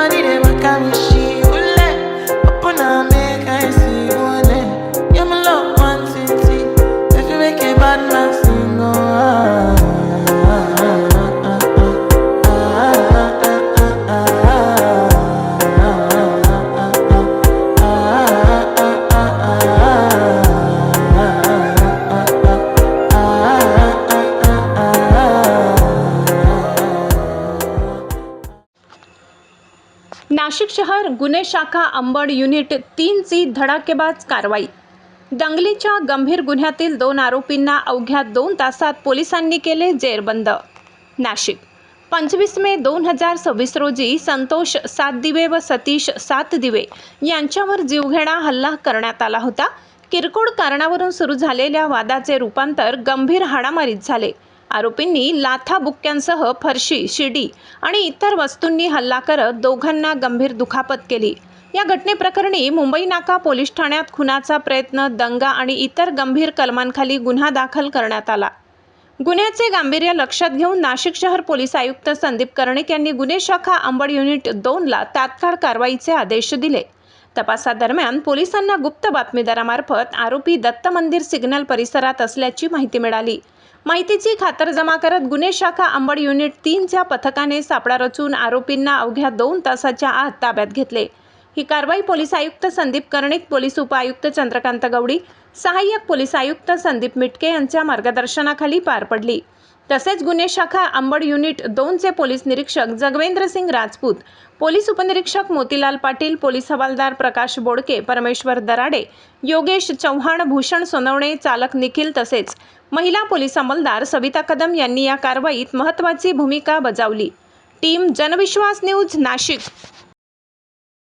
body they back at me, she will up on a make I see one. Yeah, my love one city. If you make a bad man sing, Nashik शहर गुन्हे शाखा Ambad unit 3 ची धडाकेबाज कारवाई। दंगलीच्या गंभीर गुन्ह्यातील 2 आरोपींना अवघ्या 2 तासात पोलिसांनी केले जेरबंद। नाशिक 25 मे 2026 रोजी संतोष सातदिवे व सतीश सातदिवे यांच्यावर जीवघेणा हल्ला करण्यात आला होता। किरकोळ कारणावरून सुरू झालेल्या वादाचे रूपांतर गंभीर हाणामारीत झाले। आरोपींनी लाथा बुक्क्यांसह फरशी, शिडी आणि इतर वस्तूंनी हल्ला करत दोघांना गंभीर दुखापत केली। या घटनेप्रकरणी मुंबई नाका पोलीस ठाण्यात खुनाचा प्रयत्न, दंगा आणि इतर गंभीर कलमांखाली गुन्हा दाखल करण्यात आला। गुन्ह्याचे गांभीर्य लक्षात घेऊन नाशिक शहर पोलीस आयुक्त संदीप कर्णिक यांनी गुन्हे शाखा अंबड युनिट 2 ला तात्काळ कारवाईचे आदेश दिले। तपासादरम्यान पोलिसांना गुप्त बातमीदारामार्फत आरोपी दत्त मंदिर सिग्नल परिसरात असल्याची माहिती मिळाली। माहितीची खातरजमा करत गुन्हे शाखा अंबड युनिट 3 च्या पथकाने सापळा रचून आरोपींना अवघ्या 2 तासाच्या आत ताब्यात घेतले। ही कारवाई पोलीस आयुक्त संदीप कर्णिक, पोलीस उपआयुक्त चंद्रकांत गवडी, सहाय्यक पोलीस आयुक्त संदीप मिटके यांच्या मार्गदर्शनाखाली पार पडली। तसेच गुन्हे शाखा अंबड युनिट 2 चे पोलीस निरीक्षक जगवेंद्र सिंग राजपूत, पोलीस उपनिरीक्षक मोतीलाल पाटील, पोलीस हवालदार प्रकाश बोडके, परमेश्वर दराडे, योगेश चव्हाण, भूषण सोनवणे, चालक निखिल तसेच महिला पोलीस अंमलदार सविता कदम यांनी या कारवाईत महत्त्वाची भूमिका बजावली। Team Janvishwas news Nashik.